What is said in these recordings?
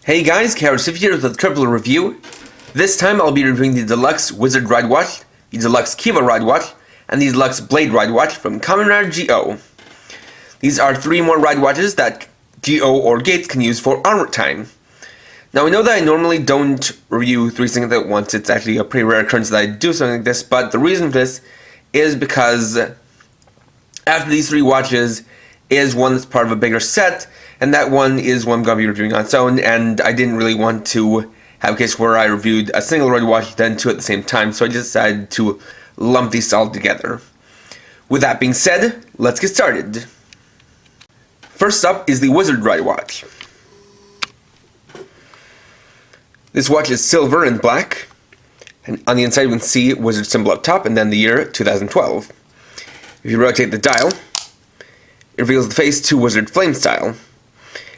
Hey guys, Kiva here with a triple review. This time I'll be reviewing the Deluxe Wizard Ride Watch, the Deluxe Kiva Ride Watch, and the Deluxe Blade Ride Watch from Kamen GO. These are 3 more ride watches that GO or Gates can use for armor time. Now I know that I normally don't review 3 things at once, it's actually a pretty rare occurrence that I do something like this, but the reason for this is because after these 3 watches is one that's part of a bigger set, and that one is one I'm going to be reviewing on its own, and I didn't really want to have a case where I reviewed a single ride watch, then 2 at the same time, so I just decided to lump these all together. With that being said, let's get started. First up is the Wizard Ride Watch. This watch is silver and black, and on the inside you can see Wizard symbol up top, and then the year 2012. If you rotate the dial, it reveals the face to Wizard Flame style.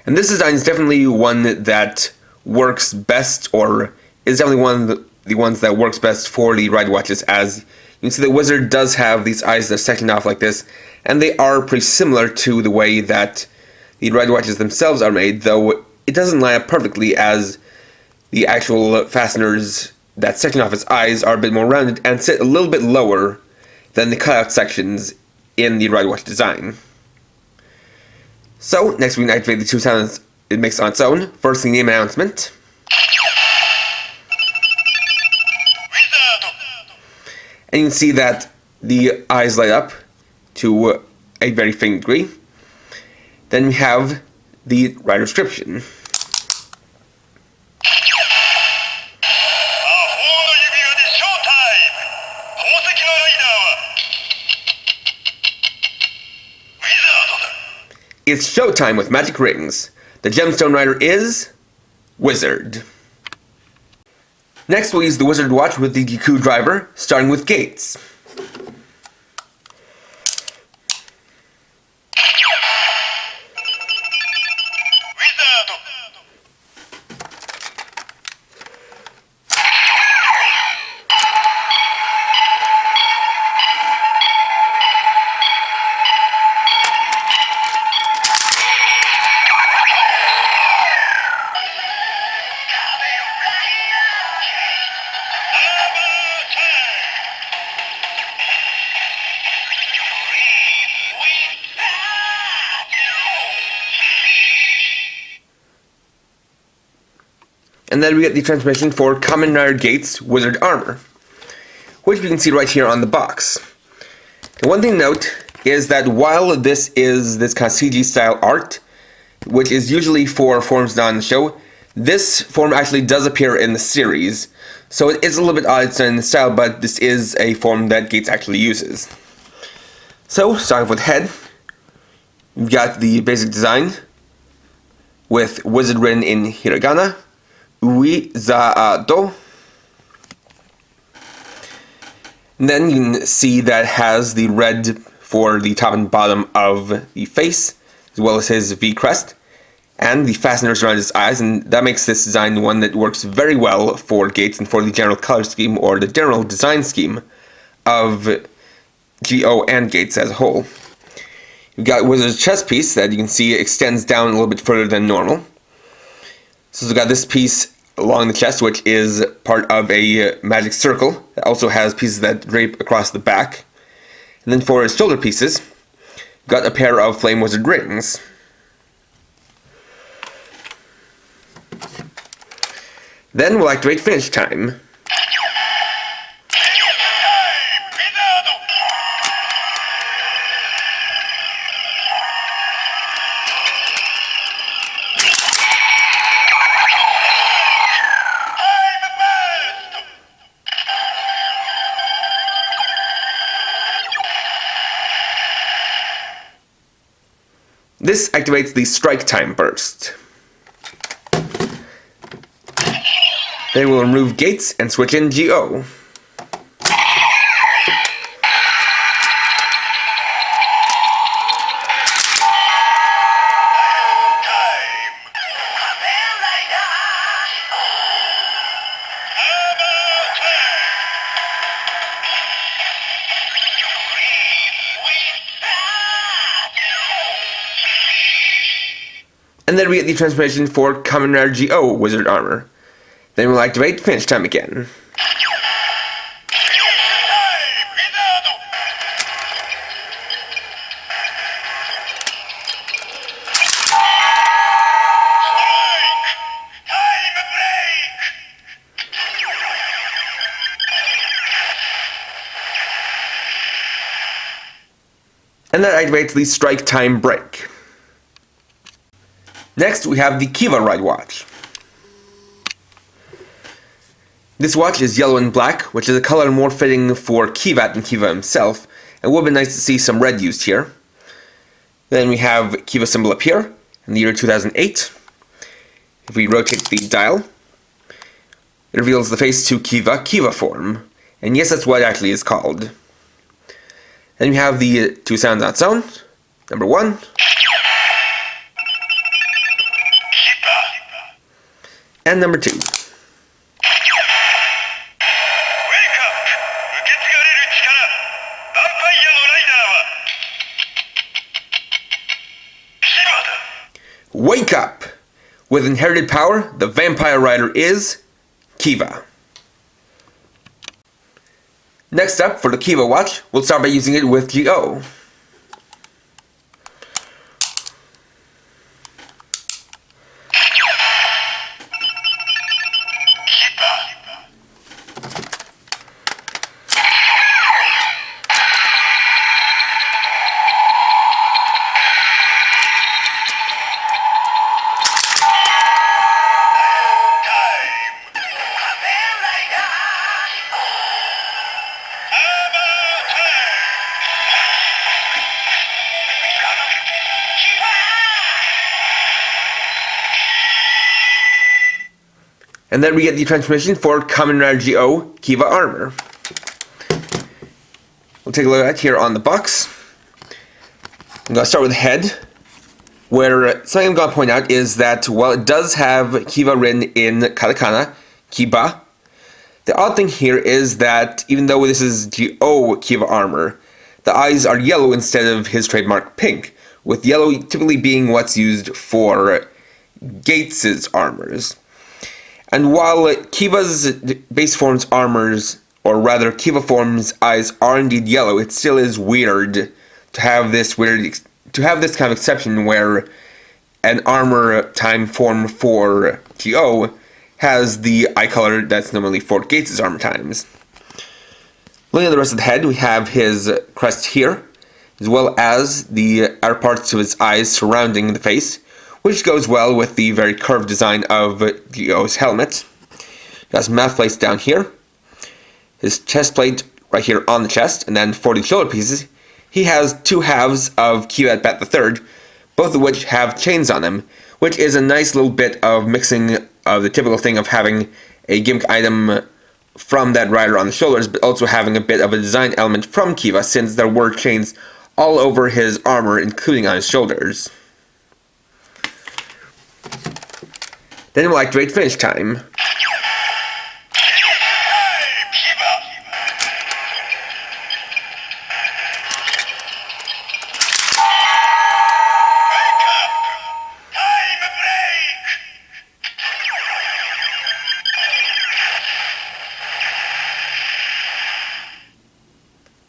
And this design is definitely one that works best, or is definitely one of the ones that works best for the ride watches, as you can see the Wizard does have these eyes that are sectioned off like this, and they are pretty similar to the way that the ride watches themselves are made, though it doesn't line up perfectly, as the actual fasteners that section off its eyes are a bit more rounded and sit a little bit lower than the cutout sections in the ride watch design. So, next we can activate the 2 sounds it makes on its own. First, the name announcement. And you can see that the eyes light up to a very faint degree. Then we have the rider description. It's showtime with magic rings. The gemstone rider is Wizard. Next we'll use the Wizard watch with the Giku driver, starting with Gates. And then we get the transmission for Kamen Gates Wizard Armor, which we can see right here on the box. And one thing to note is that while this is this kind of CG style art, which is usually for forms not on the show, this form actually does appear in the series. So it is a little bit odd in the style, but this is a form that Gates actually uses. So, starting with head, we've got the basic design with Wizard written in hiragana. Uizado. And then you can see that has the red for the top and bottom of the face, as well as his V crest, and the fasteners around his eyes, and that makes this design one that works very well for Gates and for the general color scheme, or the general design scheme of GO and Gates as a whole. You've got Wizard's chest piece that you can see extends down a little bit further than normal. So we've got this piece along the chest, which is part of a magic circle. It also has pieces that drape across the back. And then for his shoulder pieces, we've got a pair of Flame Wizard rings. Then we'll activate finish time. This activates the strike time burst. Then we'll remove Gates and switch in GO. And then we get the transformation for Kamen GO Wizard Armor. Then we'll activate Finish Time again. And that activates the Strike Time Break. Next, we have the Kiva Ride Watch. This watch is yellow and black, which is a color more fitting for Kiva than Kiva himself, and it would be nice to see some red used here. Then we have Kiva symbol up here, in the year 2008. If we rotate the dial, it reveals the face to Kiva form, and yes, that's what it actually is called. Then we have the two sounds on its own. Number 1. And number 2. Wake up! With inherited power, the vampire rider is Kiva. Next up, for the Kiva watch, we'll start by using it with GO. And then we get the transformation for Kamen GO Kiva Armor. We'll take a look at it here on the box. I'm going to start with the head, where something I'm going to point out is that while it does have Kiva written in katakana, Kiba, the odd thing here is that even though this is GO Kiva Armor, the eyes are yellow instead of his trademark pink, with yellow typically being what's used for Gates' armors. And while Kiva's base form's armors, or rather Kiva form's eyes, are indeed yellow, it still is weird to have this kind of exception where an armor time form for GO has the eye color that's normally for Gates' armor times. Looking at the rest of the head, we have his crest here, as well as the outer parts of his eyes surrounding the face, which goes well with the very curved design of GO's helmet. Got some mouth plates down here, his chest plate right here on the chest, and then for the shoulder pieces, he has two halves of Kiva at Bat III, both of which have chains on them, which is a nice little bit of mixing of the typical thing of having a gimmick item from that rider on the shoulders, but also having a bit of a design element from Kiva, since there were chains all over his armor, including on his shoulders. Then we'll activate Finish Time.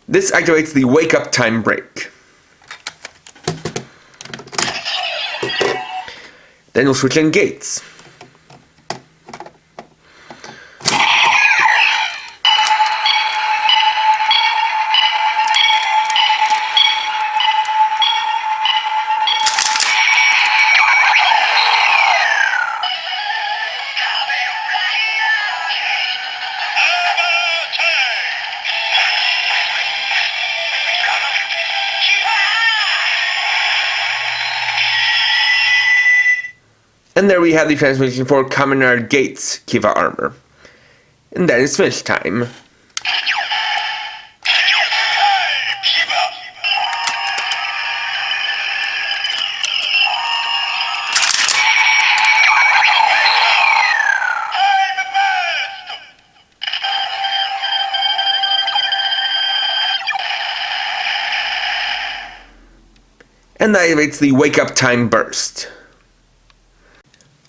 This activates the Wake Up Time Break. Then we'll switch in Gates. And there we have the transformation for Kamen Gates Kiva Armor. And that is Finish Time. And that activates the Wake Up Time Burst.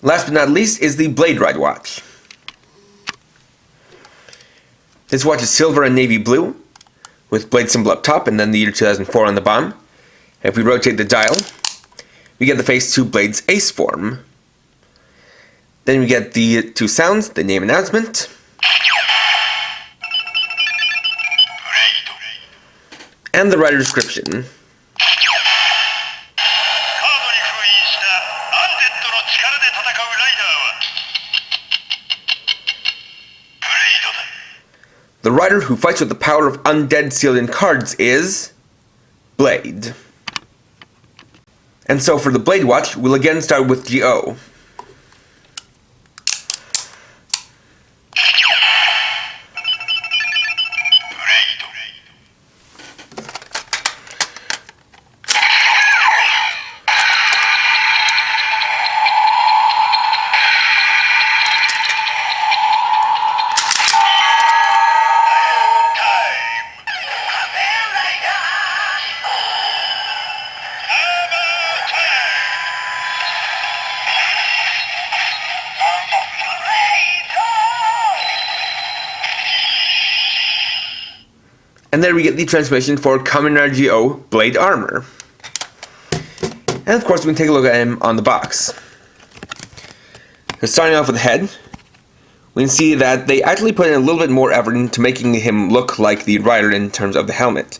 Last but not least is the Blade Ride watch. This watch is silver and navy blue, with blade symbol up top and then the year 2004 on the bottom. If we rotate the dial, we get the Phase 2 Blade's Ace form. Then we get the two sounds, the name announcement, and the rider description. The rider who fights with the power of undead sealed in cards is Blade. And so for the Blade watch, we'll again start with GO. And there we get the transmission for Kamen GO Blade Armor. And of course we can take a look at him on the box. So starting off with the head, we can see that they actually put in a little bit more effort into making him look like the rider in terms of the helmet.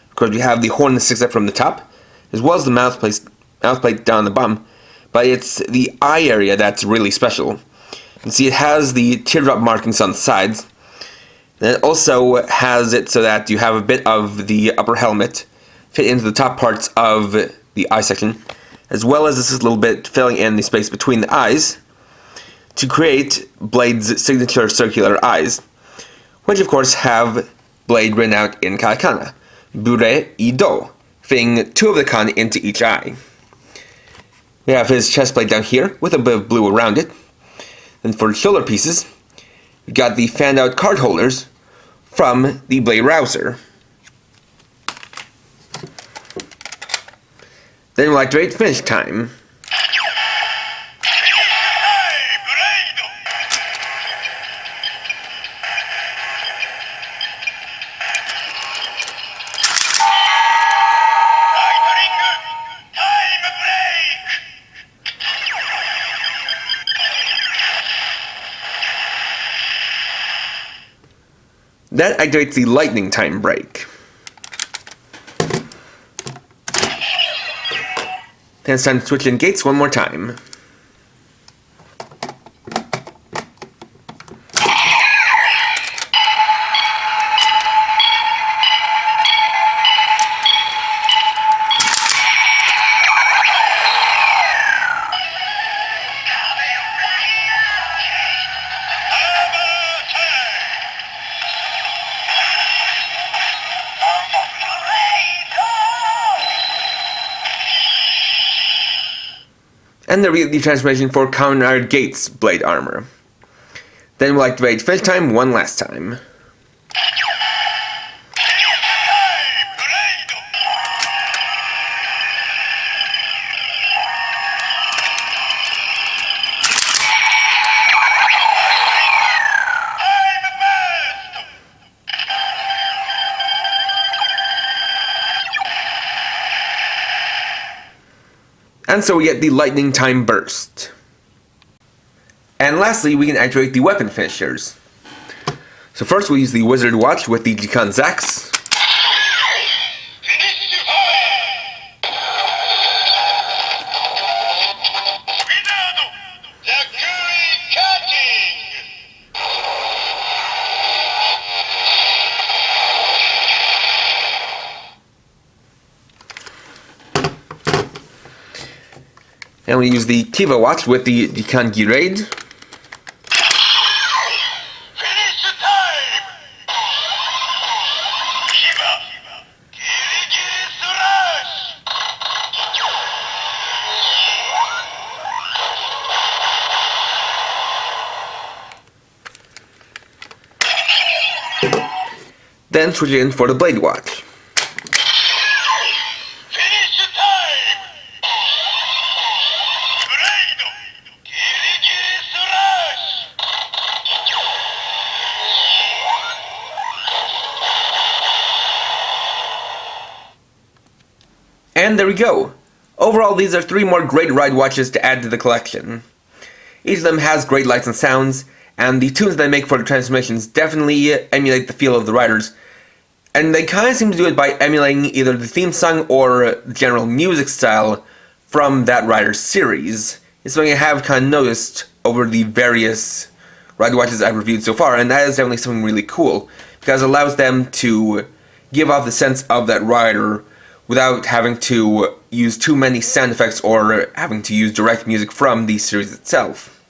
Of course we have the horn that sticks up from the top, as well as the mouthplate down the bottom, but it's the eye area that's really special. You can see it has the teardrop markings on the sides. And it also has it so that you have a bit of the upper helmet fit into the top parts of the eye section, as well as this little bit filling in the space between the eyes to create Blade's signature circular eyes, which of course have Blade written out in katakana, Bure Ido, fitting two of the kan into each eye. We have his chest plate down here with a bit of blue around it. Then for shoulder pieces, we got the fanned out card holders from the Blade Rouser. Then we'll activate finish time. That activates the lightning time break. Then it's time to switch in gates one more time. And there we get the transformation for Kamen Gates Blade Armor. Then we'll activate finish time one last time. And so we get the lightning time burst. And lastly, we can activate the weapon finishers. So first we'll use the wizard watch with the Jikan Zax. And we use the Kiva watch with the Jikan Girade. Then switch in for the Blade watch. And there we go. Overall, these are 3 more great ride watches to add to the collection. Each of them has great lights and sounds, and the tunes they make for the transformations definitely emulate the feel of the riders. And they kind of seem to do it by emulating either the theme song or the general music style from that rider's series. It's something I have kind of noticed over the various ride watches I've reviewed so far, and that is definitely something really cool, because it allows them to give off the sense of that rider without having to use too many sound effects or having to use direct music from the series itself.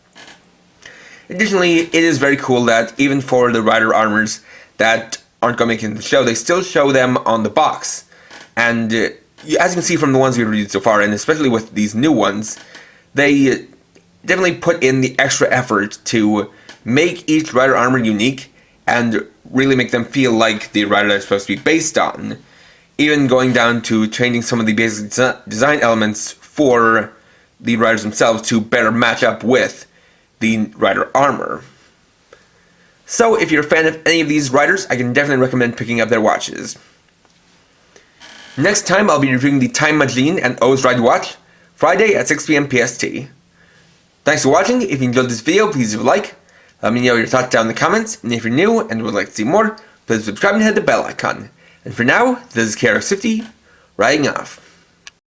Additionally, it is very cool that even for the rider armors that aren't going to make it into the show, they still show them on the box. And as you can see from the ones we've reviewed so far, and especially with these new ones, they definitely put in the extra effort to make each rider armor unique and really make them feel like the rider they're supposed to be based on. Even going down to changing some of the basic design elements for the riders themselves to better match up with the rider armor. So if you're a fan of any of these riders, I can definitely recommend picking up their watches. Next time I'll be reviewing the Time Machine and O's Ride Watch, Friday at 6 PM PST. Thanks for watching. If you enjoyed this video, please leave a like. Let me know your thoughts down in the comments, and if you're new and would like to see more, please subscribe and hit the bell icon. And for now, this is KRX50, riding off.